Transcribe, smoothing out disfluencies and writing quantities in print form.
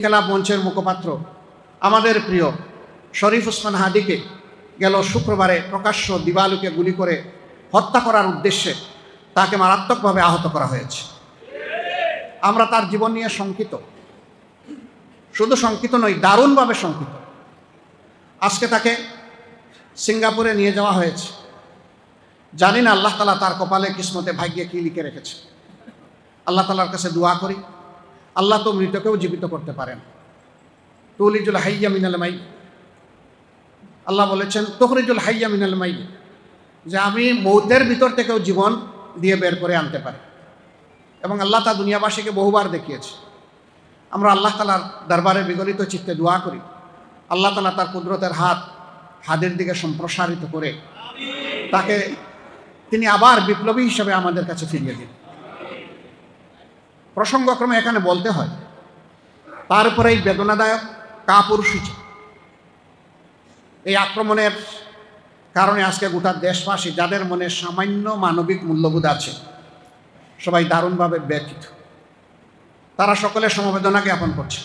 খেলা মঞ্চের মুখপাত্র আমাদের প্রিয় শরীফ ওসমান হাদিকে গেল শুক্রবারে প্রকাশ্য দিবালুকে গুলি করে হত্যা করার উদ্দেশ্যে তাকে মারাত্মকভাবে আহত করা হয়েছে। আমরা তার জীবন নিয়ে শঙ্কিত, শুধু শঙ্কিত নই, দারুণভাবে শঙ্কিত। আজকে তাকে সিঙ্গাপুরে নিয়ে যাওয়া হয়েছে। জানি না আল্লাহ তাআলা তার কপালে কিসমতে ভাগ্যে কি লিখে রেখেছে। আল্লাহ তাআলার কাছে দোয়া করি, আল্লাহ তো মৃতকেও জীবিত করতে পারেন। তুলিজুল হাইয়া মিনাল মাইয়িত, আল্লাহ বলেছেন তুখরিজুল হাইয়া মিনাল মাইয়িত, যে আমি মৌতের ভিতর থেকেও জীবন দিয়ে বের করে আনতে পারি। এবং আল্লাহ তা দুনিয়াবাসীকে বহুবার দেখিয়েছে। আমরা আল্লাহ তাআলার দরবারে বিগলিত চিত্তে দোয়া করি, আল্লাহ তাআলা তার কুদরতের হাত হাদের দিকে সম্প্রসারিত করে তাকে তিনি আবার বিপ্লবী হিসেবে আমাদের কাছে ফিরিয়ে দিন। প্রসঙ্গক্রমে এখানে বলতে হয়, তারপরে এই বেদনাদায়ক কাপুরুষিত এই আক্রমণের কারণে আজকে গোটা দেশবাসী, যাদের মনে সামান্য মানবিক মূল্যবোধ আছে, সবাই দারুণভাবে ব্যথিত। তারা সকলে সমবেদনা জ্ঞাপন করছে।